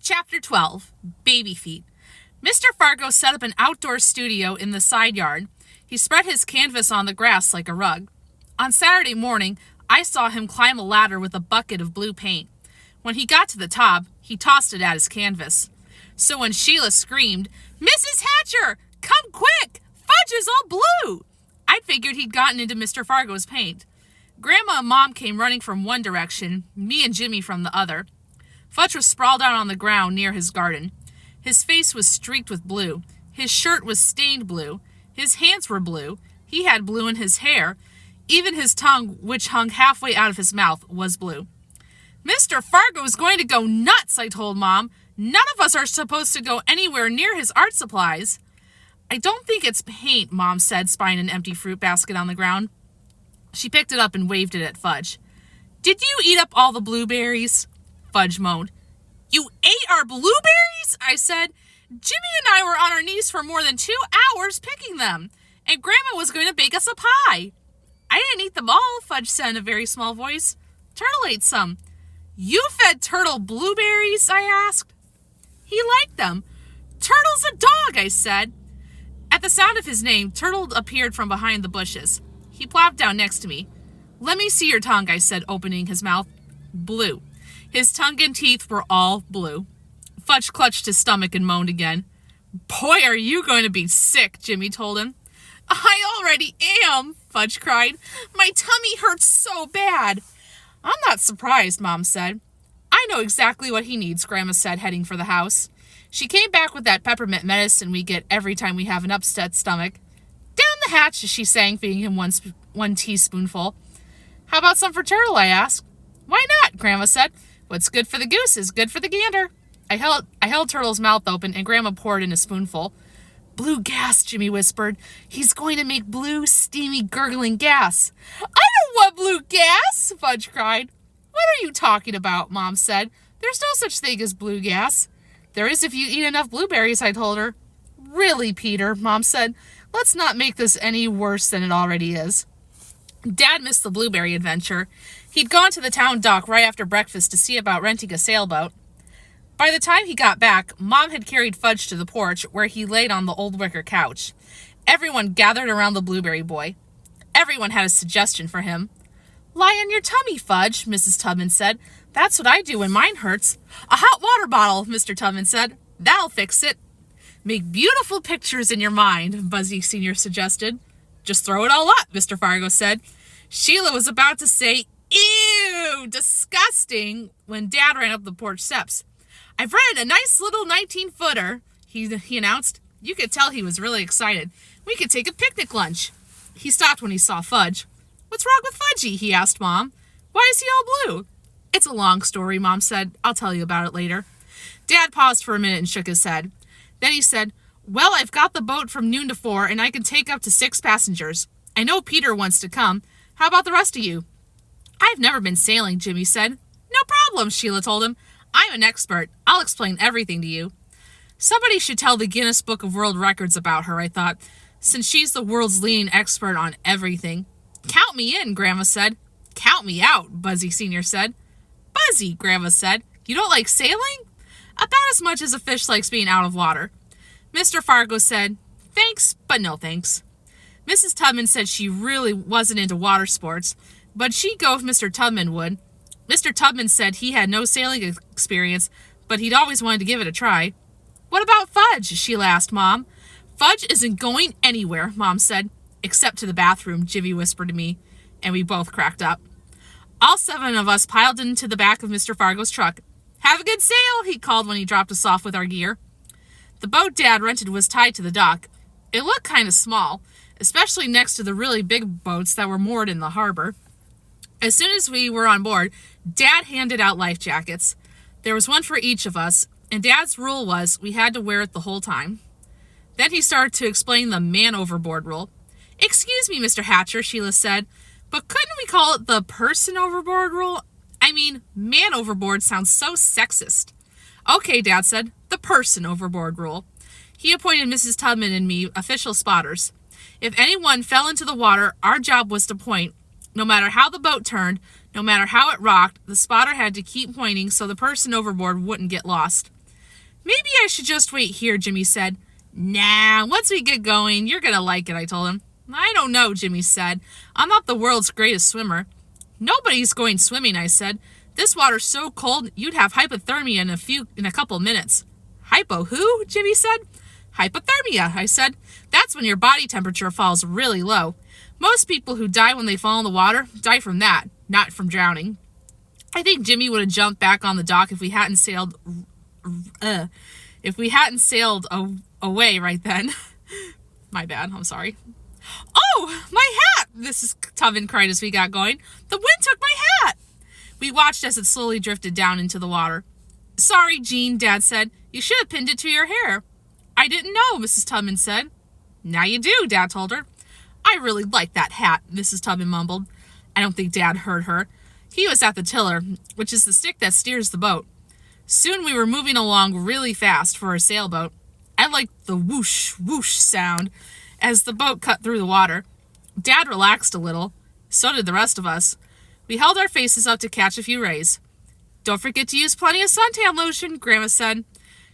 Chapter 12, Baby Feet. Mr. Fargo set up an outdoor studio in the side yard. He spread his canvas on the grass like a rug. On Saturday morning, I saw him climb a ladder with a bucket of blue paint. When he got to the top, he tossed it at his canvas. So when Sheila screamed, "Mrs. Hatcher, come quick! Fudge is all blue!" I figured he'd gotten into Mr. Fargo's paint. Grandma and Mom came running from one direction, me and Jimmy from the other. Fudge was sprawled out on the ground near his garden. His face was streaked with blue. His shirt was stained blue. His hands were blue. He had blue in his hair. Even his tongue, which hung halfway out of his mouth, was blue. "Mr. Fargo is going to go nuts," I told Mom. "None of us are supposed to go anywhere near his art supplies." "I don't think it's paint," Mom said, spying an empty fruit basket on the ground. She picked it up and waved it at Fudge. "Did you eat up all the blueberries?" Fudge moaned. "You ate our blueberries?" I said. "Jimmy and I were on our knees for more than 2 hours picking them, and Grandma was going to bake us a pie." "I didn't eat them all," Fudge said in a very small voice. "Turtle ate some." "You fed Turtle blueberries?" I asked. He liked them. "Turtle's a dog," I said. At the sound of his name, Turtle appeared from behind the bushes. He plopped down next to me. "Let me see your tongue," I said, opening his mouth. Blue. His tongue and teeth were all blue. Fudge clutched his stomach and moaned again. "Boy, are you going to be sick," Jimmy told him. "I already am," Fudge cried. "My tummy hurts so bad." "I'm not surprised," Mom said. "I know exactly what he needs," Grandma said, heading for the house. She came back with that peppermint medicine we get every time we have an upset stomach. "Down the hatch," she sang, feeding him one teaspoonful. "How about some for Turtle?" I asked. "Why not?" Grandma said. "What's good for the goose is good for the gander." I held Turtle's mouth open, and Grandma poured in a spoonful. "Blue gas," Jimmy whispered. "He's going to make blue, steamy, gurgling gas." "I don't want blue gas!" Fudge cried. "What are you talking about?" Mom said. "There's no such thing as blue gas." "There is if you eat enough blueberries," I told her. "Really, Peter," Mom said. "Let's not make this any worse than it already is." Dad missed the blueberry adventure. He'd gone to the town dock right after breakfast to see about renting a sailboat. By the time he got back, Mom had carried Fudge to the porch, where he laid on the old wicker couch. Everyone gathered around the blueberry boy. Everyone had a suggestion for him. "Lie on your tummy, Fudge," Mrs. Tubman said. "That's what I do when mine hurts." "A hot water bottle," Mr. Tubman said. "That'll fix it." "Make beautiful pictures in your mind," Buzzy Sr. suggested. "Just throw it all up," Mr. Fargo said. Sheila was about to say, "Ew, disgusting," when Dad ran up the porch steps. "I've rented a nice little 19-footer, he announced. You could tell he was really excited. "We could take a picnic lunch." He stopped when he saw Fudge. "What's wrong with Fudgy?" he asked Mom. "Why is he all blue?" "It's a long story," Mom said. "I'll tell you about it later." Dad paused for a minute and shook his head. Then he said, "Well, I've got the boat from noon to 4, and I can take up to 6 passengers. I know Peter wants to come. How about the rest of you?" "I've never been sailing," Jimmy said. "No problem," Sheila told him. "I'm an expert. I'll explain everything to you." Somebody should tell the Guinness Book of World Records about her, I thought, since she's the world's leading expert on everything. "Count me in," Grandma said. "Count me out," Buzzy Sr. said. "Buzzy," Grandma said, "you don't like sailing?" "About as much as a fish likes being out of water." Mr. Fargo said, "Thanks, but no thanks." Mrs. Tubman said she really wasn't into water sports, but she'd go if Mr. Tubman would. Mr. Tubman said he had no sailing experience, but he'd always wanted to give it a try. "What about Fudge?" Sheila asked Mom. "Fudge isn't going anywhere," Mom said. "Except to the bathroom," Jimmy whispered to me, and we both cracked up. All 7 of us piled into the back of Mr. Fargo's truck. "Have a good sail," he called when he dropped us off with our gear. The boat Dad rented was tied to the dock. It looked kind of small, especially next to the really big boats that were moored in the harbor. As soon as we were on board, Dad handed out life jackets. There was one for each of us, and Dad's rule was we had to wear it the whole time. Then he started to explain the man overboard rule. "Excuse me, Mr. Hatcher," Sheila said, "but couldn't we call it the person overboard rule? I mean, man overboard sounds so sexist." "Okay," Dad said, "the person overboard rule." He appointed Mrs. Tubman and me official spotters. If anyone fell into the water, our job was to point. No matter how the boat turned, no matter how it rocked, the spotter had to keep pointing so the person overboard wouldn't get lost. Maybe I should just wait here, Jimmy said. Nah, once we get going, you're gonna like it, I told him. I don't know, Jimmy said. I'm not the world's greatest swimmer. Nobody's going swimming, I said. This water's so cold, you'd have hypothermia in a couple minutes. Hypo who? Jimmy said. Hypothermia, I said. That's when your body temperature falls really low. Most people who die when they fall in the water die from that, not from drowning. I think Jimmy would have jumped back on the dock if we hadn't sailed away right then. My bad, I'm sorry. Oh, my hat! Mrs. Tubman cried as we got going. The wind took my hat! We watched as it slowly drifted down into the water. Sorry, Jean, Dad said. You should have pinned it to your hair. I didn't know, Mrs. Tubman said. Now you do, Dad told her. I really like that hat, Mrs. Tubman mumbled. I don't think Dad heard her. He was at the tiller, which is the stick that steers the boat. Soon we were moving along really fast for a sailboat. I liked the whoosh, whoosh sound as the boat cut through the water. Dad relaxed a little. So did the rest of us. We held our faces up to catch a few rays. Don't forget to use plenty of suntan lotion, Grandma said.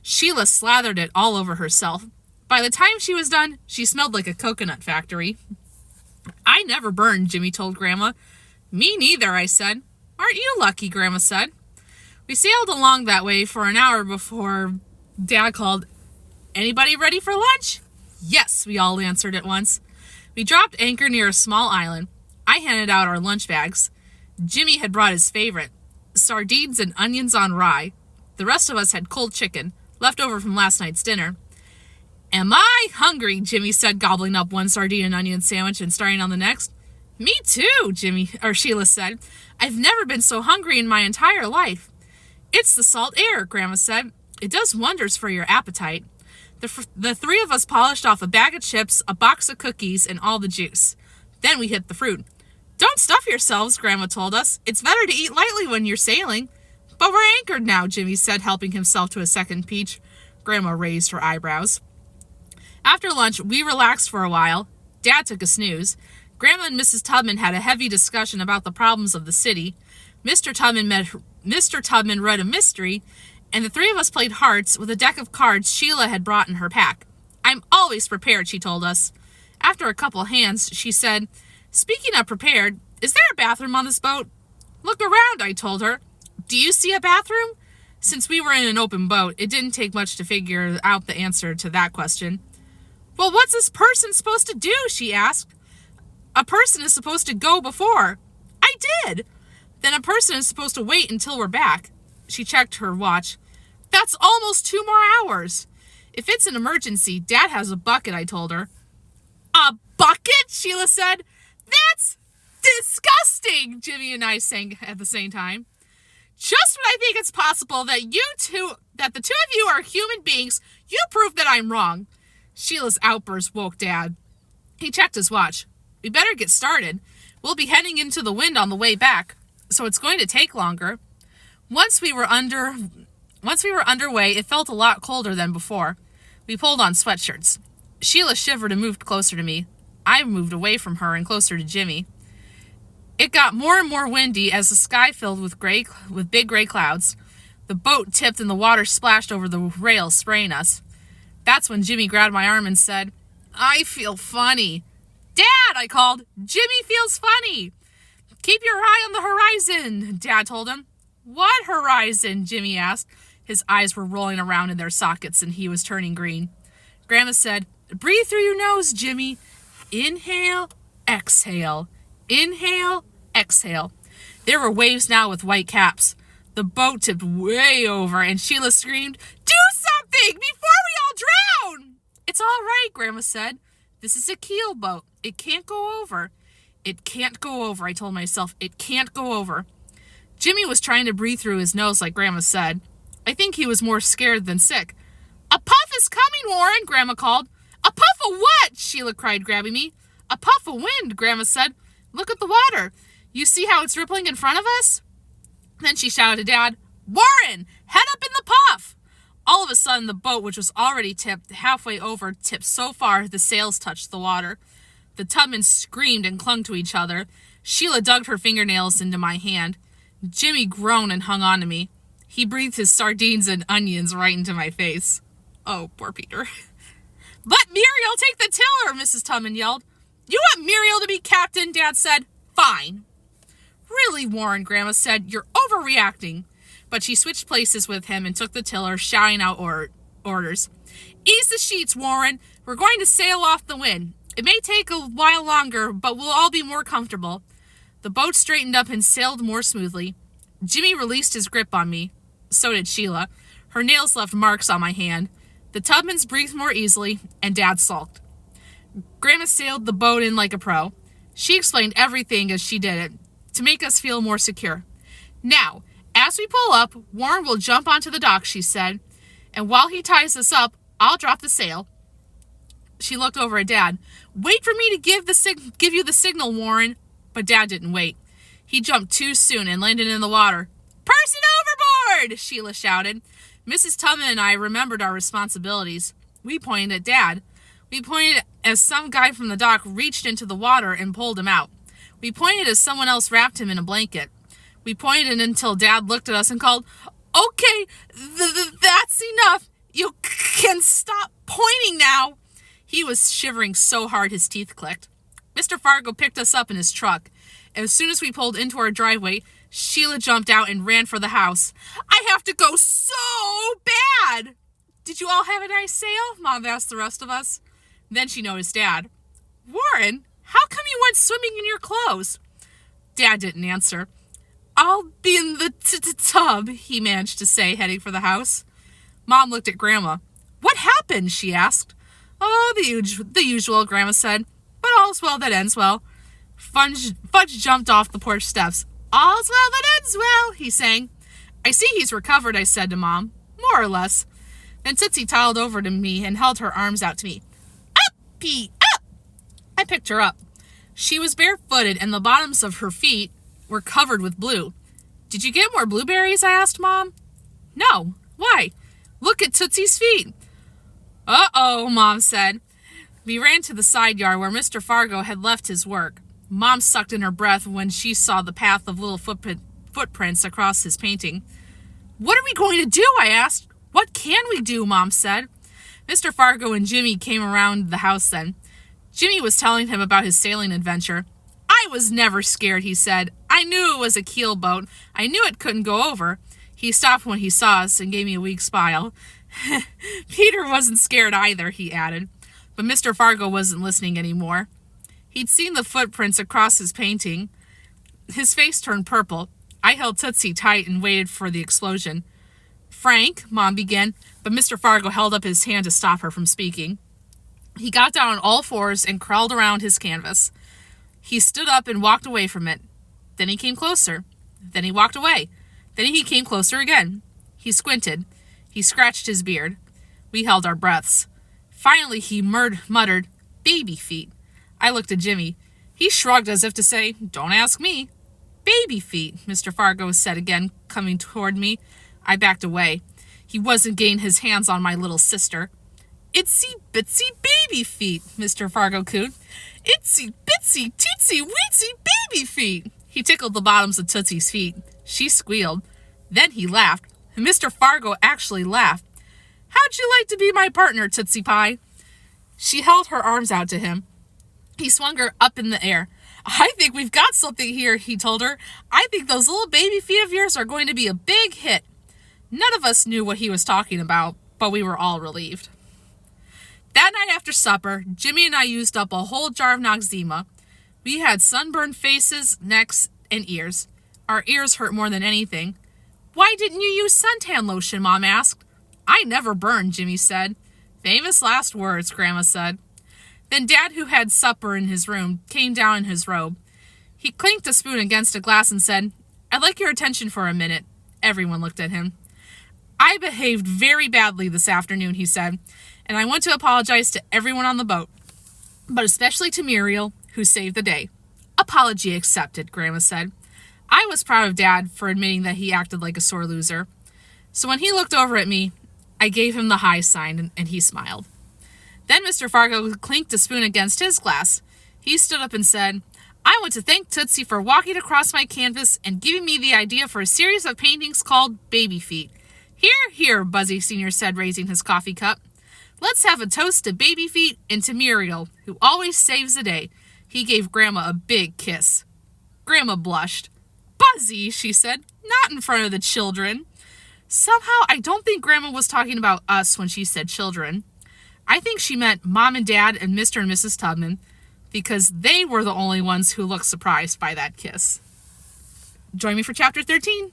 Sheila slathered it all over herself. By the time she was done, she smelled like a coconut factory. I never burned, Jimmy told Grandma. Me neither, I said. Aren't you lucky, Grandma said. We sailed along that way for an hour before Dad called, Anybody ready for lunch? Yes, we all answered at once. We dropped anchor near a small island. I handed out our lunch bags. Jimmy had brought his favorite, sardines and onions on rye. The rest of us had cold chicken, left over from last night's dinner. Am I hungry? Jimmy said, gobbling up one sardine and onion sandwich and starting on the next. Me too, Sheila said. I've never been so hungry in my entire life. It's the salt air, Grandma said. It does wonders for your appetite. The three of us polished off a bag of chips, a box of cookies, and all the juice. Then we hit the fruit. Don't stuff yourselves, Grandma told us. It's better to eat lightly when you're sailing. But we're anchored now, Jimmy said, helping himself to a second peach. Grandma raised her eyebrows. After lunch, we relaxed for a while. Dad took a snooze. Grandma and Mrs. Tubman had a heavy discussion about the problems of the city. Mr. Tubman read a mystery, and the three of us played hearts with a deck of cards Sheila had brought in her pack. I'm always prepared, she told us. After a couple hands, she said, Speaking of prepared, is there a bathroom on this boat? Look around, I told her. Do you see a bathroom? Since we were in an open boat, it didn't take much to figure out the answer to that question. Well, what's this person supposed to do? She asked. A person is supposed to go before. I did. Then a person is supposed to wait until we're back. She checked her watch. That's almost 2 more hours. If it's an emergency, Dad has a bucket, I told her. A bucket? Sheila said. That's disgusting, Jimmy and I sang at the same time. Just when I think it's possible that the two of you are human beings, you prove that I'm wrong. Sheila's outburst woke Dad. He checked his watch. We better get started. We'll be heading into the wind on the way back, so it's going to take longer. Once we were underway, it felt a lot colder than before. We pulled on sweatshirts. Sheila shivered and moved closer to me. I moved away from her and closer to Jimmy. It got more and more windy as the sky filled with big gray clouds. The boat tipped and the water splashed over the rails, spraying us. That's when Jimmy grabbed my arm and said, I feel funny. Dad, I called. Jimmy feels funny. Keep your eye on the horizon, Dad told him. What horizon? Jimmy asked. His eyes were rolling around in their sockets and he was turning green. Grandma said, Breathe through your nose, Jimmy. Inhale, exhale. Inhale, exhale. There were waves now with white caps. The boat tipped way over and Sheila screamed, Do something before we all drown! It's all right, Grandma said. This is a keel boat. It can't go over. It can't go over, I told myself. It can't go over. Jimmy was trying to breathe through his nose like Grandma said. I think he was more scared than sick. A puff is coming, Warren, Grandma called. A puff of what? Sheila cried, grabbing me. A puff of wind, Grandma said. Look at the water. You see how it's rippling in front of us? Then she shouted to Dad, Warren, head up in the puff. All of a sudden, the boat, which was already tipped halfway over, tipped so far the sails touched the water. The Tubmans screamed and clung to each other. Sheila dug her fingernails into my hand. Jimmy groaned and hung on to me. He breathed his sardines and onions right into my face. Oh, poor Peter. Let Muriel take the tiller, Mrs. Tubman yelled. You want Muriel to be captain, Dad said. Fine. Really, Warren, Grandma said, you're overreacting. But she switched places with him and took the tiller, shouting out orders. Ease the sheets, Warren. We're going to sail off the wind. It may take a while longer, but we'll all be more comfortable. The boat straightened up and sailed more smoothly. Jimmy released his grip on me. So did Sheila. Her nails left marks on my hand. The Tubmans breathed more easily, and Dad sulked. Grandma sailed the boat in like a pro. She explained everything as she did it, to make us feel more secure. Now, as we pull up, Warren will jump onto the dock, she said, and while he ties us up, I'll drop the sail. She looked over at Dad. Wait for me to give you the signal, Warren. But Dad didn't wait. He jumped too soon and landed in the water. Person overboard! Sheila shouted. Mrs. Tubman and I remembered our responsibilities. We pointed at Dad. We pointed as some guy from the dock reached into the water and pulled him out. We pointed as someone else wrapped him in a blanket. We pointed until Dad looked at us and called, Okay, that's enough. You can stop pointing now. He was shivering so hard his teeth clicked. Mr. Fargo picked us up in his truck. As soon as we pulled into our driveway, Sheila jumped out and ran for the house. I have to go so bad. Did you all have a nice sail? Mom asked the rest of us. Then she noticed Dad. Warren, how come you went swimming in your clothes? Dad didn't answer. I'll be in the tub, he managed to say, heading for the house. Mom looked at Grandma. What happened? She asked. Oh, the usual, Grandma said. But all's well that ends well. Fudge jumped off the porch steps. All's well that ends well, he sang. I see he's recovered, I said to Mom. More or less. Then Tootsie toddled over to me and held her arms out to me. Up, Pete, up! I picked her up. She was barefooted and the bottoms of her feet were covered with blue. Did you get more blueberries? I asked Mom. No. Why? Look at Tootsie's feet. Uh-oh, Mom said. We ran to the side yard where Mr. Fargo had left his work. Mom sucked in her breath when she saw the path of little footprints across his painting. What are we going to do? I asked. What can we do? Mom said. Mr. Fargo and Jimmy came around the house then. Jimmy was telling him about his sailing adventure. I was never scared, he said. I knew it was a keel boat. I knew it couldn't go over. He stopped when he saw us and gave me a weak smile. Peter wasn't scared either, he added. But Mr. Fargo wasn't listening anymore. He'd seen the footprints across his painting. His face turned purple. I held Tootsie tight and waited for the explosion. Frank, Mom began, but Mr. Fargo held up his hand to stop her from speaking. He got down on all fours and crawled around his canvas. He stood up and walked away from it. Then he came closer. Then he walked away. Then he came closer again. He squinted. He scratched his beard. We held our breaths. Finally, he muttered, baby feet. I looked at Jimmy. He shrugged as if to say, don't ask me. Baby feet, Mr. Fargo said again, coming toward me. I backed away. He wasn't getting his hands on my little sister. Itsy bitsy baby feet, Mr. Fargo cooed. Itsy bitsy teensy weensy baby feet. He tickled the bottoms of Tootsie's feet. She squealed. Then he laughed. And Mr. Fargo actually laughed. How'd you like to be my partner, Tootsie Pie? She held her arms out to him. He swung her up in the air. I think we've got something here, he told her. I think those little baby feet of yours are going to be a big hit. None of us knew what he was talking about, but we were all relieved. That night after supper, Jimmy and I used up a whole jar of Noxzema. We had sunburned faces, necks, and ears. Our ears hurt more than anything. Why didn't you use suntan lotion? Mom asked. I never burn, Jimmy said. Famous last words, Grandma said. Then Dad, who had supper in his room, came down in his robe. He clinked a spoon against a glass and said, I'd like your attention for a minute. Everyone looked at him. I behaved very badly this afternoon, he said, and I want to apologize to everyone on the boat, but especially to Muriel, who saved the day. Apology accepted, Grandma said. I was proud of Dad for admitting that he acted like a sore loser. So when he looked over at me, I gave him the high sign, and he smiled. Then Mr. Fargo clinked a spoon against his glass. He stood up and said, I want to thank Tootsie for walking across my canvas and giving me the idea for a series of paintings called Baby Feet. Here, here, Buzzy Sr. said, raising his coffee cup. Let's have a toast to Baby Feet and to Muriel, who always saves the day. He gave Grandma a big kiss. Grandma blushed. Buzzy, she said, not in front of the children. Somehow, I don't think Grandma was talking about us when she said children. I think she meant Mom and Dad and Mr. and Mrs. Tubman, because they were the only ones who looked surprised by that kiss. Join me for Chapter 13.